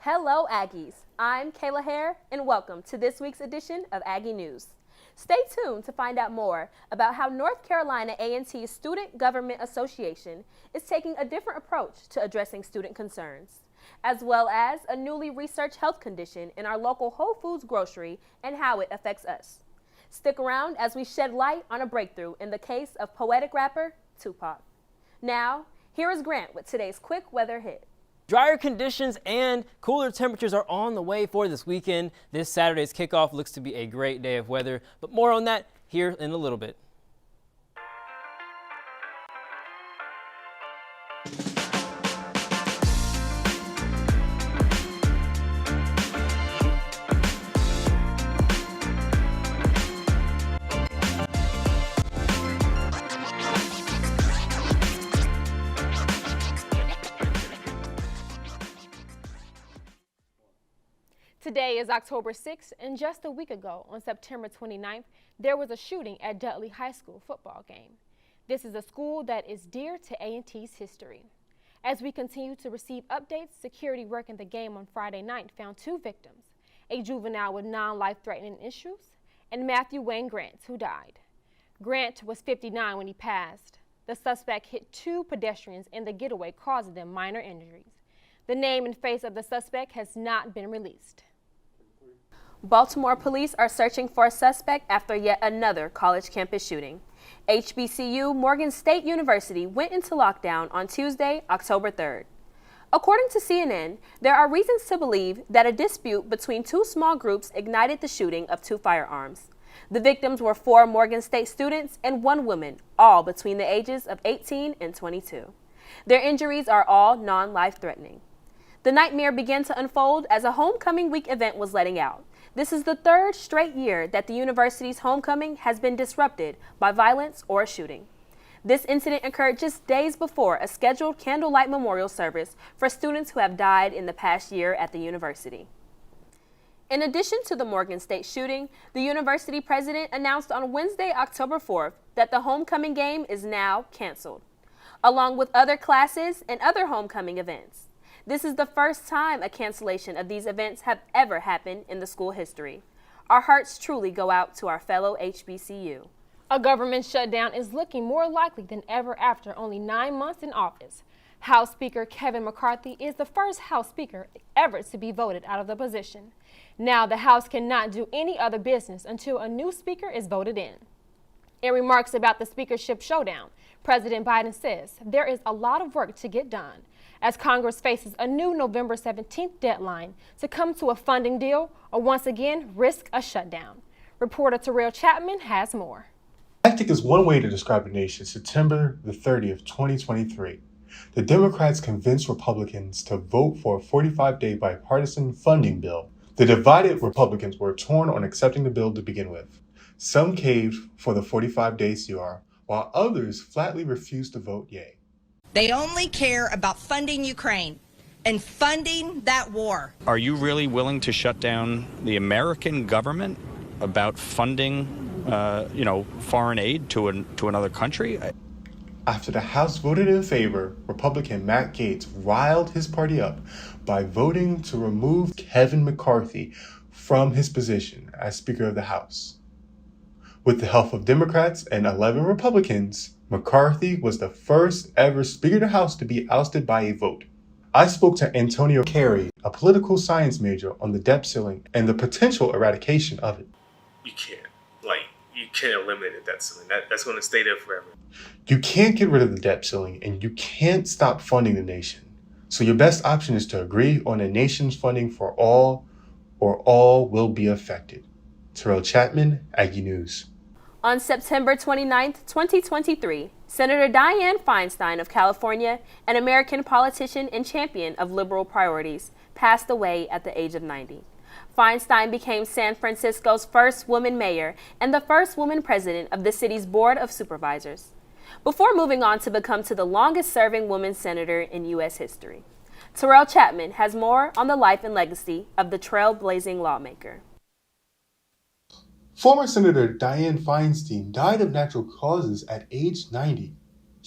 Hello, Aggies. I'm Kayla Hare, and welcome to this week's edition of Aggie News. Stay tuned to find out more about how North Carolina A&T's Student Government Association is taking a different approach to addressing student concerns, as well as a newly researched health condition in our local Whole Foods grocery and how it affects us. Stick around as we shed light on a breakthrough in the case of poetic rapper Tupac. Now, here is Grant with today's quick weather hit. Drier conditions and cooler temperatures are on the way for this weekend. This Saturday's kickoff looks to be a great day of weather, but more on that here in a little bit. Today is October 6th, and just a week ago, on September 29th, there was a shooting at Dudley High School football game. This is a school that is dear to A&T's history. As we continue to receive updates, security work in the game on Friday night found two victims, a juvenile with non-life-threatening issues, and Matthew Wayne Grant, who died. Grant was 59 when he passed. The suspect hit two pedestrians in the getaway, causing them minor injuries. The name and face of the suspect has not been released. Baltimore police are searching for a suspect after yet another college campus shooting. HBCU Morgan State University went into lockdown on Tuesday, October 3rd. According to CNN, there are reasons to believe that a dispute between two small groups ignited the shooting of two firearms. The victims were 4 Morgan State students and 1 woman, all between the ages of 18 and 22. Their injuries are all non-life-threatening. The nightmare began to unfold as a homecoming week event was letting out. This is the 3rd straight year that the university's homecoming has been disrupted by violence or a shooting. This incident occurred just days before a scheduled candlelight memorial service for students who have died in the past year at the university. In addition to the Morgan State shooting, the university president announced on Wednesday, October 4th, that the homecoming game is now canceled, along with other classes and other homecoming events. This is the first time a cancellation of these events have ever happened in the school history. Our hearts truly go out to our fellow HBCU. A government shutdown is looking more likely than ever after only 9 months in office. House Speaker Kevin McCarthy is the first House Speaker ever to be voted out of the position. Now the House cannot do any other business until a new Speaker is voted in. In remarks about the speakership showdown, President Biden says there is a lot of work to get done as Congress faces a new November 17th deadline to come to a funding deal or once again risk a shutdown. Reporter Terrell Chapman has more. Hectic is one way to describe the nation September the 30th, 2023. The Democrats convinced Republicans to vote for a 45-day bipartisan funding bill. The divided Republicans were torn on accepting the bill to begin with. Some caved for the 45-day CR, while others flatly refused to vote yay. They only care about funding Ukraine and funding that war. Are you really willing to shut down the American government about funding, foreign aid to another country? After the House voted in favor, Republican Matt Gaetz riled his party up by voting to remove Kevin McCarthy from his position as Speaker of the House. With the help of Democrats and 11 Republicans, McCarthy was the first ever Speaker of the House to be ousted by a vote. I spoke to Antonio Carey, a political science major, on the debt ceiling and the potential eradication of it. You can't eliminate the debt ceiling. That's going to stay there forever. You can't get rid of the debt ceiling, and you can't stop funding the nation. So your best option is to agree on the nation's funding for all, or all will be affected. Terrell Chapman, Aggie News. On September 29, 2023, Senator Dianne Feinstein of California, an American politician and champion of liberal priorities, passed away at the age of 90. Feinstein became San Francisco's first woman mayor and the first woman president of the city's Board of Supervisors, before moving on to become the longest-serving woman senator in U.S. history. Terrell Chapman has more on the life and legacy of the trailblazing lawmaker. Former Senator Dianne Feinstein died of natural causes at age 90.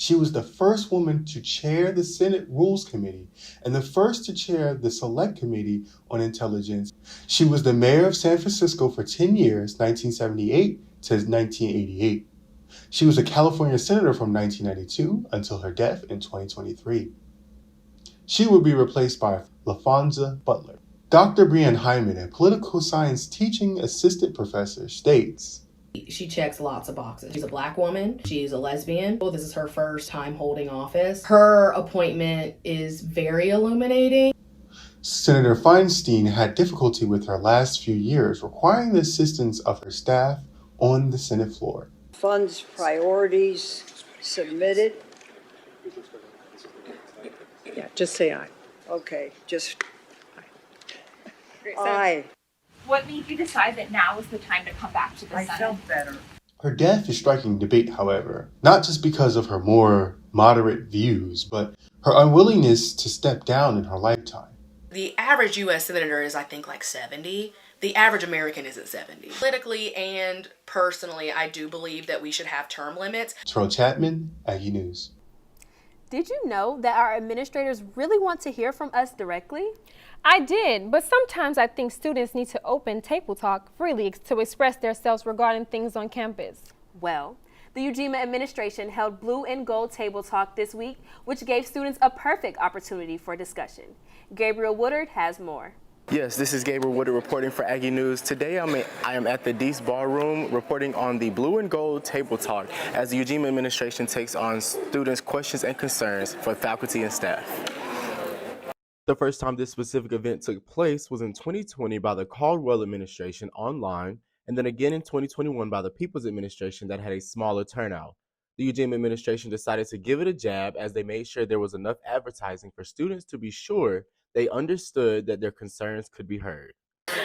She was the first woman to chair the Senate Rules Committee and the first to chair the Select Committee on Intelligence. She was the mayor of San Francisco for 10 years, 1978 to 1988. She was a California senator from 1992 until her death in 2023. She will be replaced by LaFonza Butler. Dr. Brianne Hyman, a political science teaching assistant professor, states, she checks lots of boxes. She's a Black woman. She's a lesbian. Well, this is her first time holding office. Her appointment is very illuminating. Senator Feinstein had difficulty with her last few years, requiring the assistance of her staff on the Senate floor. Funds priorities submitted. Yeah, just say aye. Okay, just aye. What made you decide that now is the time to come back to the Senate? I felt better. Her death is striking debate, however, not just because of her more moderate views, but her unwillingness to step down in her lifetime. The average U.S. senator is, I think, like 70. The average American isn't 70. Politically and personally, I do believe that we should have term limits. Terrell Chapman, Aggie News. Did you know that our administrators really want to hear from us directly? I did, but sometimes I think students need to open Table Talk freely to express themselves regarding things on campus. Well, the Ujima administration held Blue and Gold Table Talk this week, which gave students a perfect opportunity for discussion. Gabriel Woodard has more. Yes, this is Gabriel Woodard reporting for Aggie News. Today I am at the Deese Ballroom reporting on the Blue and Gold Table Talk as the Ujima administration takes on students' questions and concerns for faculty and staff. The first time this specific event took place was in 2020 by the Caldwell administration online, and then again in 2021 by the People's administration that had a smaller turnout. The Ujima administration decided to give it a jab as they made sure there was enough advertising for students to be sure they understood that their concerns could be heard.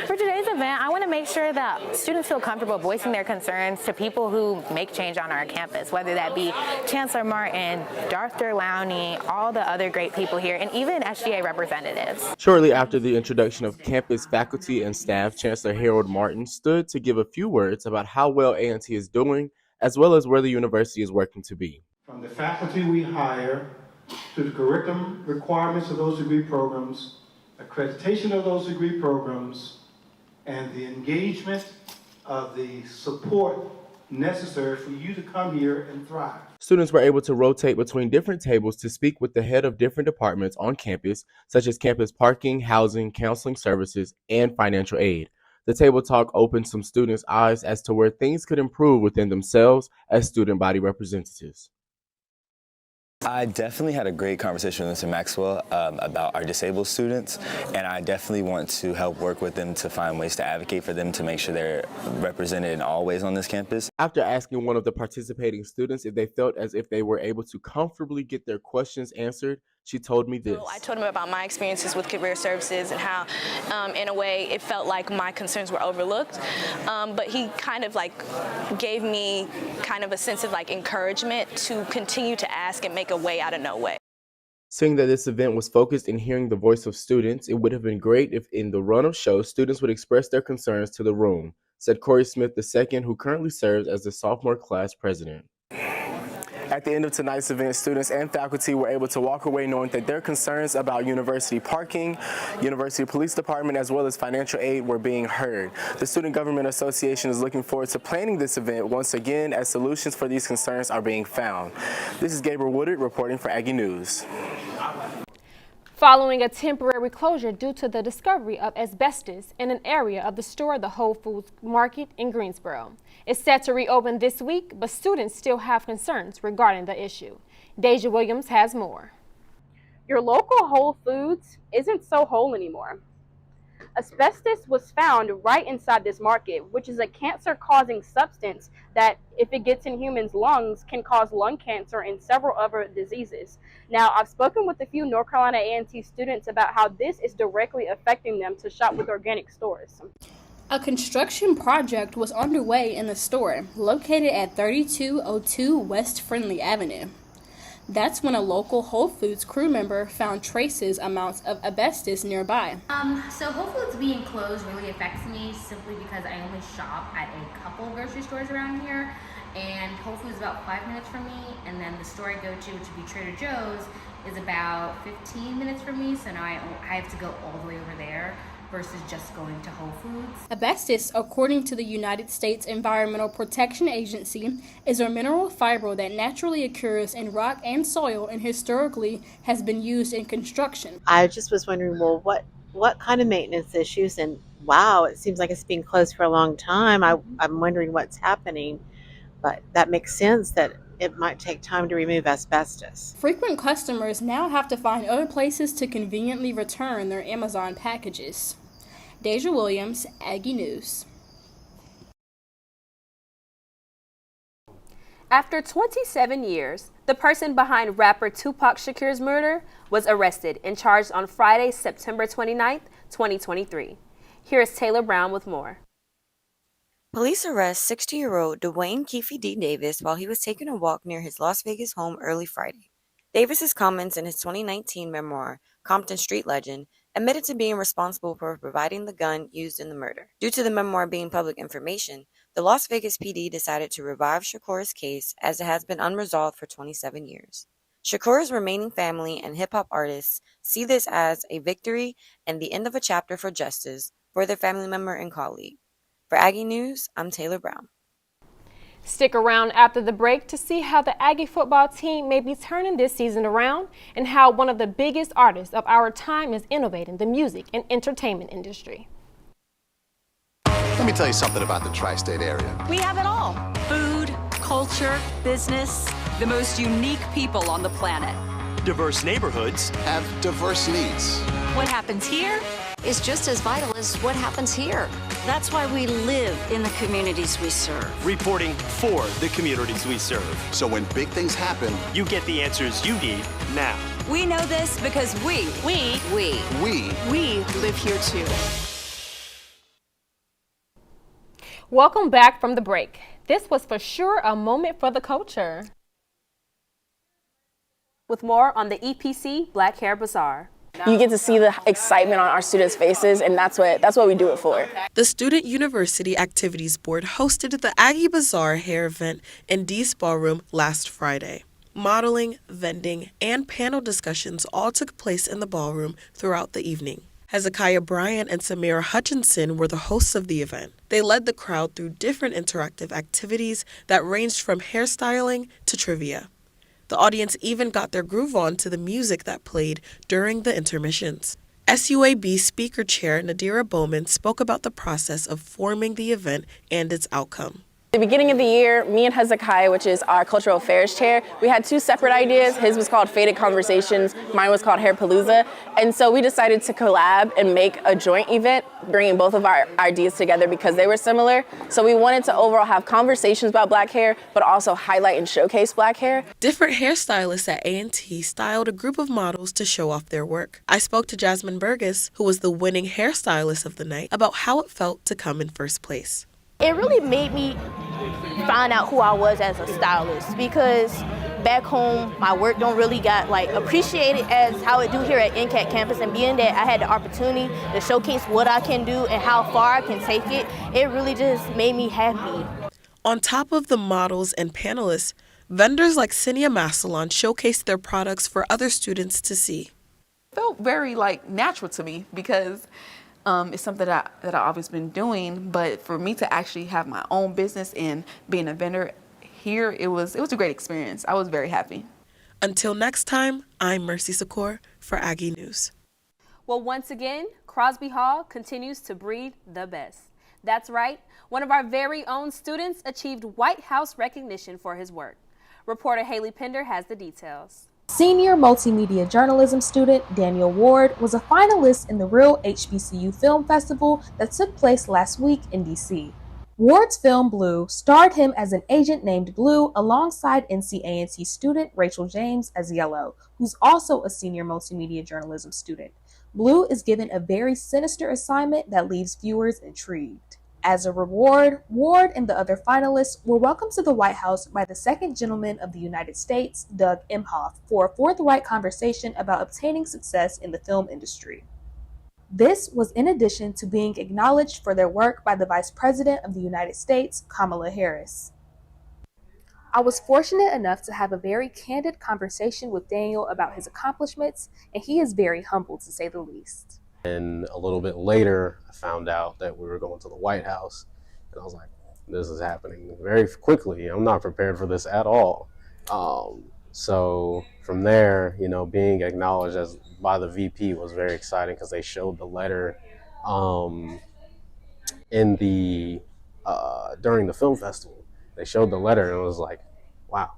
For today's event, I want to make sure that students feel comfortable voicing their concerns to people who make change on our campus, whether that be Chancellor Martin, Dr. Lowney, all the other great people here, and even SGA representatives. Shortly after the introduction of campus faculty and staff, Chancellor Harold Martin stood to give a few words about how well A&T is doing, as well as where the university is working to be. From the faculty we hire, to the curriculum requirements of those degree programs, accreditation of those degree programs, and the engagement of the support necessary for you to come here and thrive. Students were able to rotate between different tables to speak with the head of different departments on campus, such as campus parking, housing, counseling services, and financial aid. The table talk opened some students' eyes as to where things could improve within themselves as student body representatives. I definitely had a great conversation with Mr. Maxwell about our disabled students, and I definitely want to help work with them to find ways to advocate for them to make sure they're represented in all ways on this campus. After asking one of the participating students if they felt as if they were able to comfortably get their questions answered, she told me this. So I told him about my experiences with career services and how, in a way, it felt like my concerns were overlooked. But he kind of gave me kind of a sense of encouragement to continue to ask and make a way out of no way. Seeing that this event was focused in hearing the voice of students, it would have been great if in the run of show, students would express their concerns to the room, said Corey Smith II, who currently serves as the sophomore class president. At the end of tonight's event, students and faculty were able to walk away knowing that their concerns about university parking, university police department, as well as financial aid were being heard. The Student Government Association is looking forward to planning this event once again as solutions for these concerns are being found. This is Gabriel Woodard reporting for Aggie News. Following a temporary closure due to the discovery of asbestos in an area of the store, the Whole Foods Market in Greensboro. It's set to reopen this week, but students still have concerns regarding the issue. Deja Williams has more. Your local Whole Foods isn't so whole anymore. Asbestos was found right inside this market, which is a cancer-causing substance that, if it gets in humans' lungs, can cause lung cancer and several other diseases. Now, I've spoken with a few North Carolina A&T students about how this is directly affecting them to shop with organic stores. A construction project was underway in the store, located at 3202 West Friendly Avenue. That's when a local Whole Foods crew member found traces amounts of asbestos nearby. So Whole Foods being closed really affects me simply because I only shop at a couple grocery stores around here. and Whole Foods is about 5 minutes from me, and then the store I go to, which would be Trader Joe's, is about 15 minutes from me, so now I have to go all the way over there versus just going to Whole Foods. Asbestos, according to the United States Environmental Protection Agency, is a mineral fiber that naturally occurs in rock and soil and historically has been used in construction. I just was wondering, well, what kind of maintenance issues? And wow, it seems like it's been closed for a long time. I'm wondering what's happening, but that makes sense that it might take time to remove asbestos. Frequent customers now have to find other places to conveniently return their Amazon packages. Deja Williams, Aggie News. After 27 years, the person behind rapper Tupac Shakur's murder was arrested and charged on Friday, September 29, 2023. Here is Taylor Brown with more. Police arrest 60-year-old Dwayne Keefe D. Davis while he was taking a walk near his Las Vegas home early Friday. Davis's comments in his 2019 memoir, Compton Street Legend, admitted to being responsible for providing the gun used in the murder. Due to the memoir being public information, the Las Vegas PD decided to revive Shakur's case as it has been unresolved for 27 years. Shakur's remaining family and hip-hop artists see this as a victory and the end of a chapter for justice for their family member and colleague. For Aggie News, I'm Taylor Brown. Stick around after the break to see how the Aggie football team may be turning this season around and how one of the biggest artists of our time is innovating the music and entertainment industry. Let me tell you something about the tri-state area. We have it all. Food, culture, business, the most unique people on the planet. Diverse neighborhoods have diverse needs. What happens here is just as vital as what happens here. That's why we live in the communities we serve. Reporting for the communities we serve. So when big things happen, you get the answers you need now. We know this because we live here too. Welcome back from the break. This was for sure a moment for the culture. With more on the EPC Black Hair Bazaar. You get to see the excitement on our students' faces, and that's what we do it for. The Student University Activities Board hosted the Aggie Bazaar hair event in Dee's Ballroom last Friday. Modeling, vending, and panel discussions all took place in the ballroom throughout the evening. Hezekiah Bryant and Samira Hutchinson were the hosts of the event. They led the crowd through different interactive activities that ranged from hairstyling to trivia. The audience even got their groove on to the music that played during the intermissions. SUAB Speaker Chair Nadira Bowman spoke about the process of forming the event and its outcome. At the beginning of the year, me and Hezekiah, which is our cultural affairs chair, we had two separate ideas. His was called Faded Conversations, mine was called Hairpalooza. And so we decided to collab and make a joint event, bringing both of our ideas together because they were similar. So we wanted to overall have conversations about black hair, but also highlight and showcase black hair. Different hairstylists at A&T styled a group of models to show off their work. I spoke to Jasmine Burgess, who was the winning hairstylist of the night, about how it felt to come in first place. It really made me find out who I was as a stylist, because back home my work don't really got appreciated as how it do here at NCAT campus, and being that I had the opportunity to showcase what I can do and how far I can take it, it really just made me happy. On top of the models and panelists, vendors like Cinia Masalon showcased their products for other students to see. It felt very natural to me because it's something that I've always been doing, but for me to actually have my own business and being a vendor here, it was a great experience. I was very happy. Until next time, I'm Mercy Secor for Aggie News. Well, once again, Crosby Hall continues to breed the best. That's right, one of our very own students achieved White House recognition for his work. Reporter Haley Pender has the details. Senior multimedia journalism student Daniel Ward was a finalist in the Real HBCU Film Festival that took place last week in D.C. Ward's film Blue starred him as an agent named Blue alongside NC-A&T student Rachel James as Yellow, who's also a senior multimedia journalism student. Blue is given a very sinister assignment that leaves viewers intrigued. As a reward, Ward and the other finalists were welcomed to the White House by the Second Gentleman of the United States, Doug Emhoff, for a forthright conversation about obtaining success in the film industry. This was in addition to being acknowledged for their work by the Vice President of the United States, Kamala Harris. I was fortunate enough to have a very candid conversation with Daniel about his accomplishments, and he is very humble to say the least. And a little bit later, I found out that we were going to the White House, and I was like, this is happening very quickly. I'm not prepared for this at all. So from there, being acknowledged as by the VP was very exciting because they showed the letter in the during the film festival. They showed the letter, and it was like, wow,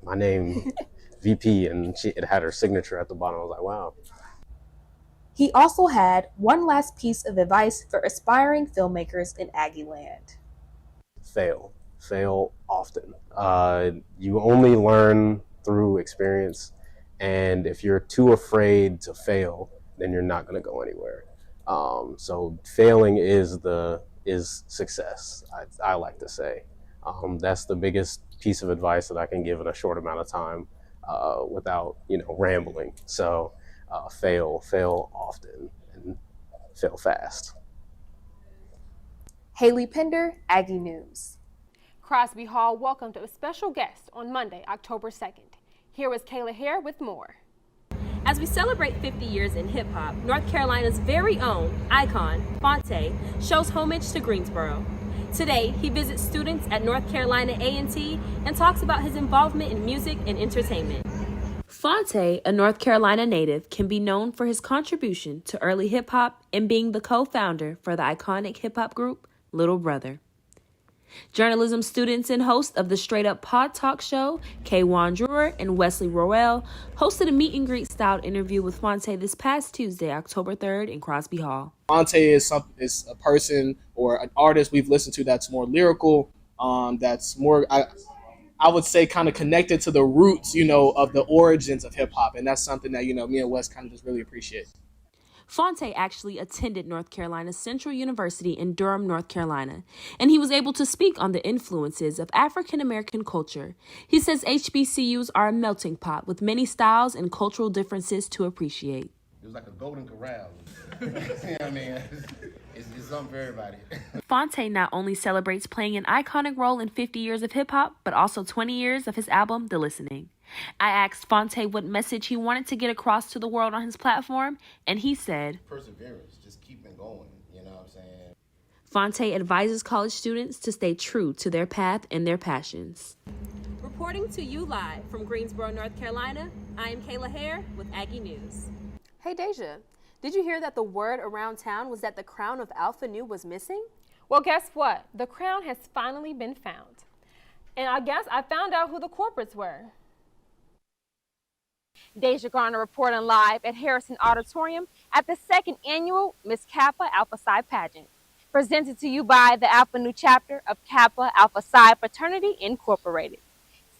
my name, VP, and it had her signature at the bottom. I was like, wow. He also had one last piece of advice for aspiring filmmakers in Aggie land. Fail often. You only learn through experience, and if you're too afraid to fail, then you're not going to go anywhere. So failing is success. I like to say that's the biggest piece of advice that I can give in a short amount of time without rambling. So fail often, and fail fast. Haley Pender, Aggie News. Crosby Hall welcomed a special guest on Monday, October 2nd. Here was Kayla Hare with more. As we celebrate 50 years in hip-hop, North Carolina's very own icon, Phonte, shows homage to Greensboro. Today, he visits students at North Carolina A&T and talks about his involvement in music and entertainment. Phonte, a North Carolina native, can be known for his contribution to early hip-hop and being the co-founder for the iconic hip-hop group Little Brother. Journalism students and host of the Straight Up Pod Talk show, Kaywan Drewer and Wesley Roel, hosted a meet and greet style interview with Phonte this past Tuesday, October 3rd in Crosby Hall. Phonte is a person or an artist we've listened to that's more lyrical, that's more, I would say, kind of connected to the roots, of the origins of hip hop. And that's something that, me and Wes kind of just really appreciate. Phonte actually attended North Carolina Central University in Durham, North Carolina, and he was able to speak on the influences of African American culture. He says HBCUs are a melting pot with many styles and cultural differences to appreciate. It was like a golden corral. You know what I mean? It's something for everybody. Phonte not only celebrates playing an iconic role in 50 years of hip-hop, but also 20 years of his album, The Listening. I asked Phonte what message he wanted to get across to the world on his platform, and he said, perseverance, just keeping going, you know what I'm saying? Phonte advises college students to stay true to their path and their passions. Reporting to you live from Greensboro, North Carolina, I am Kayla Hare with Aggie News. Hey Deja, did you hear that the word around town was that the crown of Alpha Nu was missing? Well, guess what? The crown has finally been found. And I guess I found out who the corporates were. Deja Garner reporting live at Harrison Auditorium at the second annual Miss Kappa Alpha Psi pageant, presented to you by the Alpha Nu chapter of Kappa Alpha Psi Fraternity Incorporated.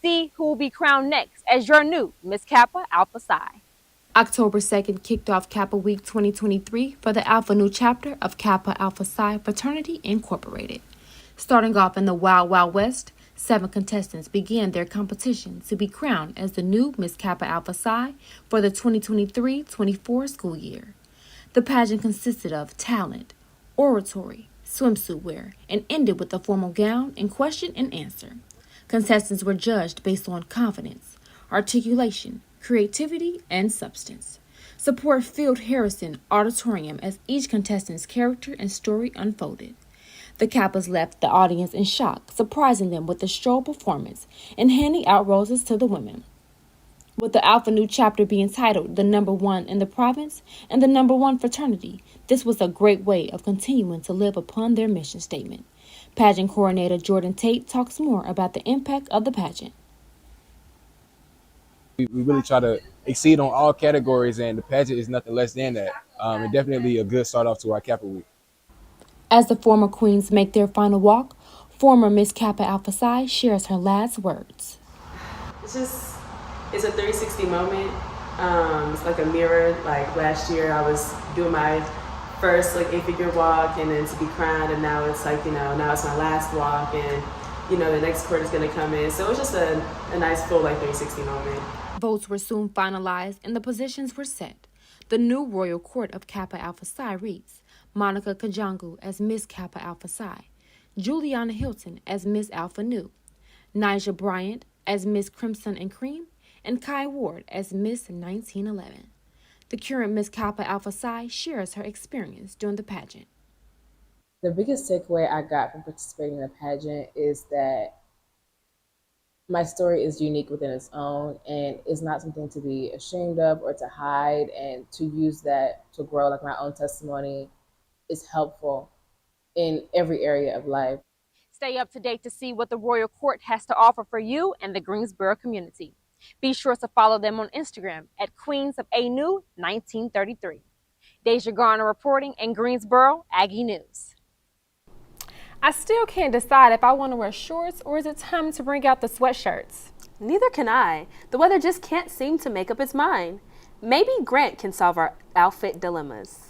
See who will be crowned next as your new Miss Kappa Alpha Psi. October 2nd kicked off Kappa Week 2023 for the Alpha Nu chapter of Kappa Alpha Psi Fraternity Incorporated. Starting off in the Wild Wild West, 7 contestants began their competition to be crowned as the new Miss Kappa Alpha Psi for the 2023-24 school year. The pageant consisted of talent, oratory, swimsuit wear, and ended with a formal gown and question and answer. Contestants were judged based on confidence, articulation, creativity, and substance. Support filled Harrison Auditorium as each contestant's character and story unfolded. The Kappas left the audience in shock, surprising them with a stroll performance and handing out roses to the women. With the Alpha Nu chapter being titled the #1 in the province and the #1 fraternity, this was a great way of continuing to live upon their mission statement. Pageant coordinator Jordan Tate talks more about the impact of the pageant. We really try to exceed on all categories, and the pageant is nothing less than that. And definitely a good start off to our Kappa Week. As the former queens make their final walk, former Miss Kappa Alpha Psi shares her last words. It's a 360 moment. It's like a mirror. Like last year I was doing my first 8-figure walk, and then to be crowned, and now it's now it's my last walk, and the next quarter is going to come in. So it's just a nice full 360 moment. Votes were soon finalized and the positions were set. The new Royal Court of Kappa Alpha Psi reads Monica Kajangu as Miss Kappa Alpha Psi, Juliana Hilton as Miss Alpha Nu, Nigel Bryant as Miss Crimson and Cream, and Kai Ward as Miss 1911. The current Miss Kappa Alpha Psi shares her experience during the pageant. The biggest takeaway I got from participating in the pageant is that my story is unique within its own and is not something to be ashamed of or to hide, and to use that to grow. Like, my own testimony is helpful in every area of life. Stay up to date to see what the Royal Court has to offer for you and the Greensboro community. Be sure to follow them on Instagram at Queens of ANU 1933. Deja Garner reporting in Greensboro, Aggie News. I still can't decide if I want to wear shorts or is it time to bring out the sweatshirts? Neither can I. The weather just can't seem to make up its mind. Maybe Grant can solve our outfit dilemmas.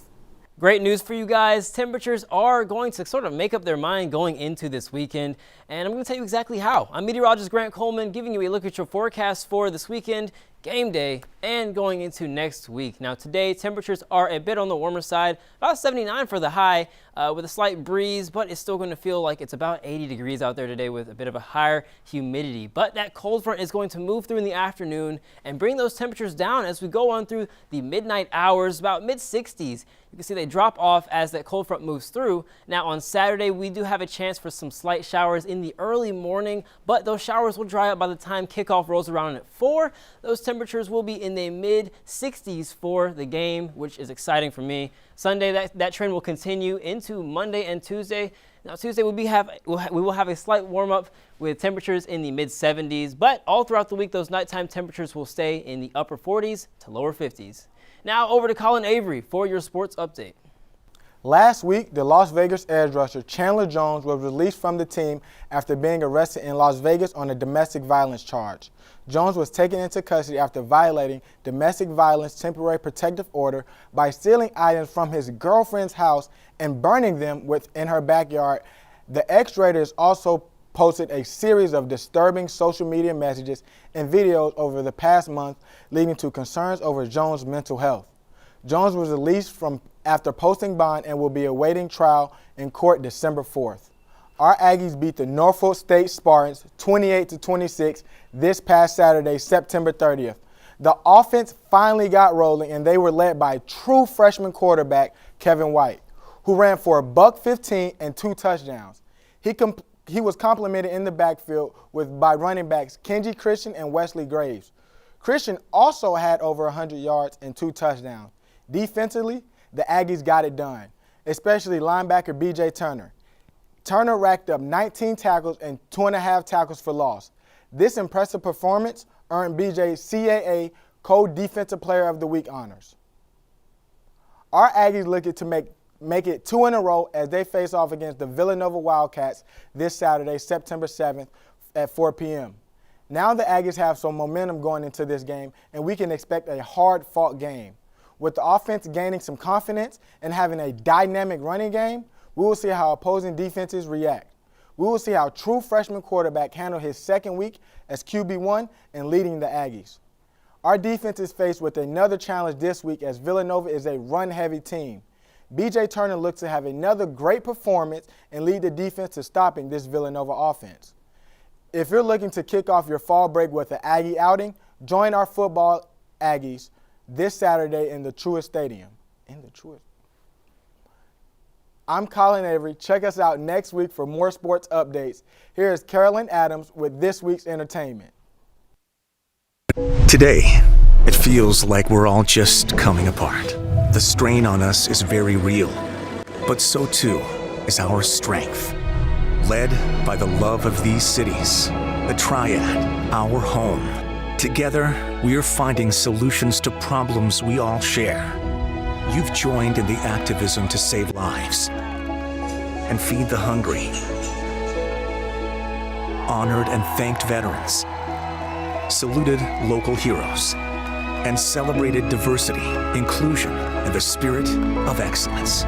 Great news for you guys. Temperatures are going to sort of make up their mind going into this weekend, and I'm going to tell you exactly how. I'm meteorologist Grant Coleman giving you a look at your forecast for this weekend, game day, and going into next week. Now today, temperatures are a bit on the warmer side, about 79 for the high with a slight breeze, but it's still going to feel like it's about 80 degrees out there today with a bit of a higher humidity. But that cold front is going to move through in the afternoon and bring those temperatures down as we go on through the midnight hours, about mid-60s. You can see they drop off as that cold front moves through. Now on Saturday, we do have a chance for some slight showers in the early morning, but those showers will dry up by the time kickoff rolls around at 4. Those temperatures will be in the mid-60s for the game, which is exciting for me. Sunday, that trend will continue into Monday and Tuesday. Now Tuesday, we will have a slight warm-up with temperatures in the mid-70s, but all throughout the week, those nighttime temperatures will stay in the upper 40s to lower 50s. Now over to Colin Avery for your sports update. Last week, the Las Vegas edge rusher Chandler Jones was released from the team after being arrested in Las Vegas on a domestic violence charge. Jones was taken into custody after violating domestic violence temporary protective order by stealing items from his girlfriend's house and burning them within her backyard. The ex-Raiders also posted a series of disturbing social media messages and videos over the past month, leading to concerns over Jones' mental health. Jones was released after posting bond and will be awaiting trial in court December 4th. Our Aggies beat the Norfolk State Spartans 28-26 this past Saturday, September 30th. The offense finally got rolling, and they were led by true freshman quarterback Kevin White, who ran for $115 and 2 touchdowns. He was complimented in the backfield by running backs Kenji Christian and Wesley Graves. Christian also had over 100 yards and 2 touchdowns. Defensively, the Aggies got it done, especially linebacker B.J. Turner. Turner racked up 19 tackles and 2.5 tackles for loss. This impressive performance earned B.J. CAA Co-Defensive Player of the Week honors. Our Aggies looking to make it 2 in a row as they face off against the Villanova Wildcats this Saturday, September 7th at 4 p.m. Now the Aggies have some momentum going into this game, and we can expect a hard-fought game. With the offense gaining some confidence and having a dynamic running game, we will see how opposing defenses react. We will see how true freshman quarterback handled his second week as QB1 and leading the Aggies. Our defense is faced with another challenge this week as Villanova is a run-heavy team. B.J. Turner looks to have another great performance and lead the defense to stopping this Villanova offense. If you're looking to kick off your fall break with an Aggie outing, join our football Aggies this Saturday in the Truist Stadium. I'm Colin Avery. Check us out next week for more sports updates. Here is Carolyn Adams with this week's entertainment. Today, it feels like we're all just coming apart. The strain on us is very real, but so too is our strength. Led by the love of these cities, the Triad, our home. Together, we are finding solutions to problems we all share. You've joined in the activism to save lives and feed the hungry, honored and thanked veterans, saluted local heroes, and celebrated diversity, inclusion, and the spirit of excellence.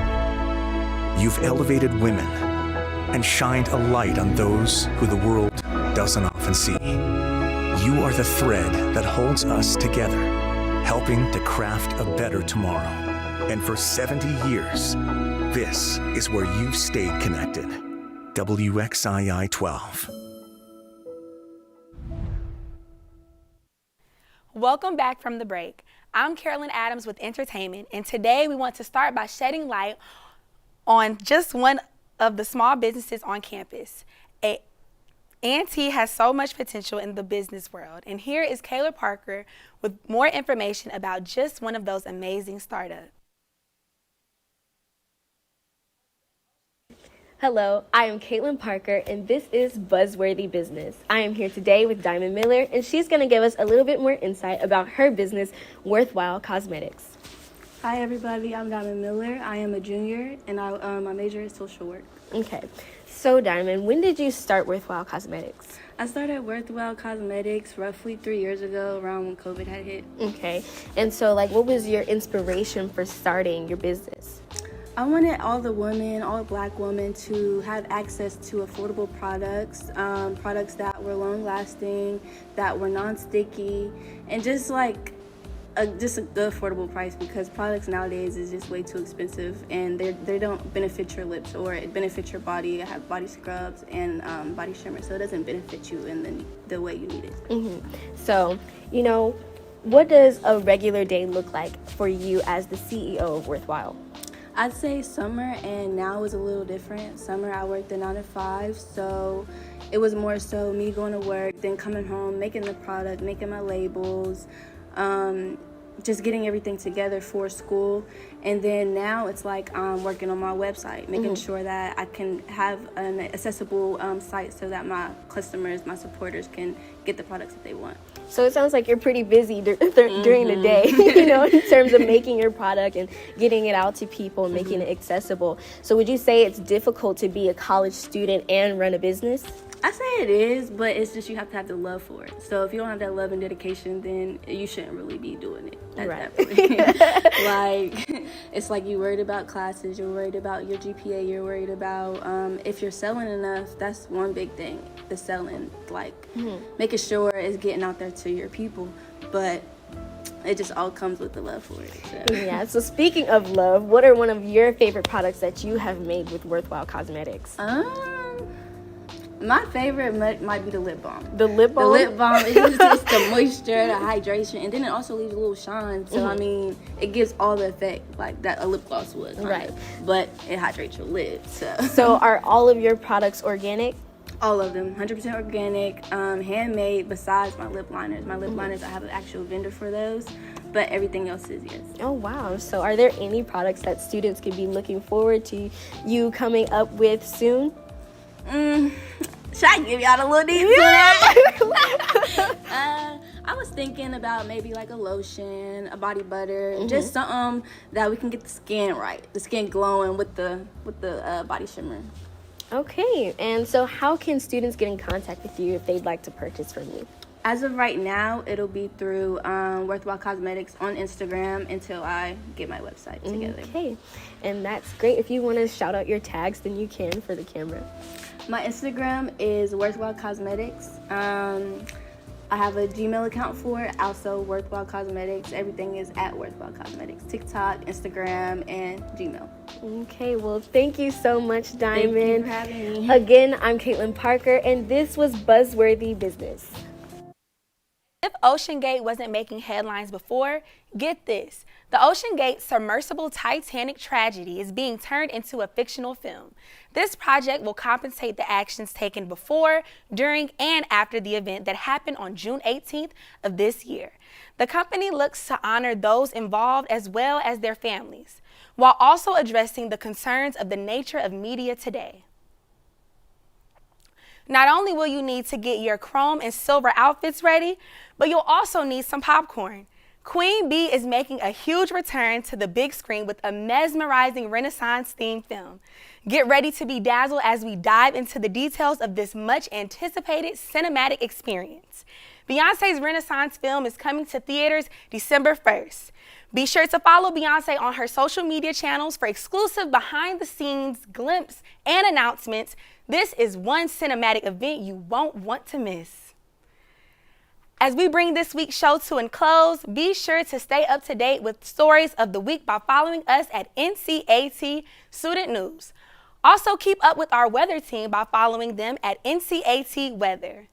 You've elevated women and shined a light on those who the world doesn't often see. You are the thread that holds us together, helping to craft a better tomorrow. And for 70 years, this is where you've stayed connected. WXII 12. Welcome back from the break. I'm Carolyn Adams with Entertainment, and today we want to start by shedding light on just one of the small businesses on campus. A&T has so much potential in the business world, and here is Kayla Parker with more information about just one of those amazing startups. Hello, I am Caitlin Parker, and this is Buzzworthy Business. I am here today with Diamond Miller, and she's going to give us a little bit more insight about her business, Worthwhile Cosmetics. Hi, everybody. I'm Diamond Miller. I am a junior, and my major is social work. Okay. So, Diamond, when did you start Worthwhile Cosmetics? I started Worthwhile Cosmetics roughly 3 years ago, around when COVID had hit. Okay. And so, what was your inspiration for starting your business? I wanted all the women, all Black women, to have access to affordable products, products that were long-lasting, that were non-sticky, and just a good affordable price, because products nowadays is just way too expensive, and they don't benefit your lips or it benefits your body. I have body scrubs and body shimmer, so it doesn't benefit you in the way you need it. Mm-hmm. So, what does a regular day look like for you as the CEO of Worthwhile? I'd say summer and now is a little different. Summer I worked a 9 to 5, so it was more so me going to work, then coming home, making the product, making my labels, just getting everything together for school. And then now it's like I'm working on my website, making sure that I can have an accessible site so that my customers, my supporters can get the products that they want. So it sounds like you're pretty busy during the day, in terms of making your product and getting it out to people and making it accessible. So would you say it's difficult to be a college student and run a business? I say it is, but it's just you have to have the love for it. So if you don't have that love and dedication, then you shouldn't really be doing it at that point. It's like you're worried about classes, you're worried about your GPA, you're worried about if you're selling enough. That's one big thing, the selling, making sure it's getting out there to your people. But it just all comes with the love for it. So. Yeah, so speaking of love, what are one of your favorite products that you have made with Worthwhile Cosmetics? My favorite might be the lip balm. The lip balm? The lip balm, it's the moisture, the hydration, and then it also leaves a little shine. So, I mean, it gives all the effect like that a lip gloss would. Right. But it hydrates your lips. So are all of your products organic? All of them, 100% organic, handmade, besides my lip liners. My lip liners, I have an actual vendor for those, but everything else is yes. Oh, wow. So are there any products that students could be looking forward to you coming up with soon? Should I give y'all a little deep I was thinking about maybe like a lotion, a body butter, just something that we can get the skin right, the skin glowing with the body shimmer. Okay, and so how can students get in contact with you if they'd like to purchase from you? As of right now, it'll be through Worthwhile Cosmetics on Instagram until I get my website together. Okay, and that's great. If you want to shout out your tags, then you can for the camera. My Instagram is Worthwhile Cosmetics. I have a Gmail account for it, also Worthwhile Cosmetics. Everything is at Worthwhile Cosmetics. TikTok, Instagram, and Gmail. Okay, well, thank you so much, Diamond. Thank you for having me. Again, I'm Caitlin Parker, and this was Buzzworthy Business. If OceanGate wasn't making headlines before, get this. The OceanGate submersible Titanic tragedy is being turned into a fictional film. This project will compensate the actions taken before, during, and after the event that happened on June 18th of this year. The company looks to honor those involved as well as their families, while also addressing the concerns of the nature of media today. Not only will you need to get your chrome and silver outfits ready, but you'll also need some popcorn. Queen Bee is making a huge return to the big screen with a mesmerizing Renaissance-themed film. Get ready to be dazzled as we dive into the details of this much-anticipated cinematic experience. Beyoncé's Renaissance film is coming to theaters December 1st. Be sure to follow Beyoncé on her social media channels for exclusive behind-the-scenes glimpses and announcements. This is one cinematic event you won't want to miss. As we bring this week's show to a close, be sure to stay up to date with stories of the week by following us at NCAT Student News. Also, keep up with our weather team by following them at NCAT Weather.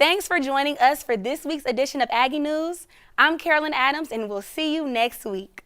Thanks for joining us for this week's edition of Aggie News. I'm Carolyn Adams, and we'll see you next week.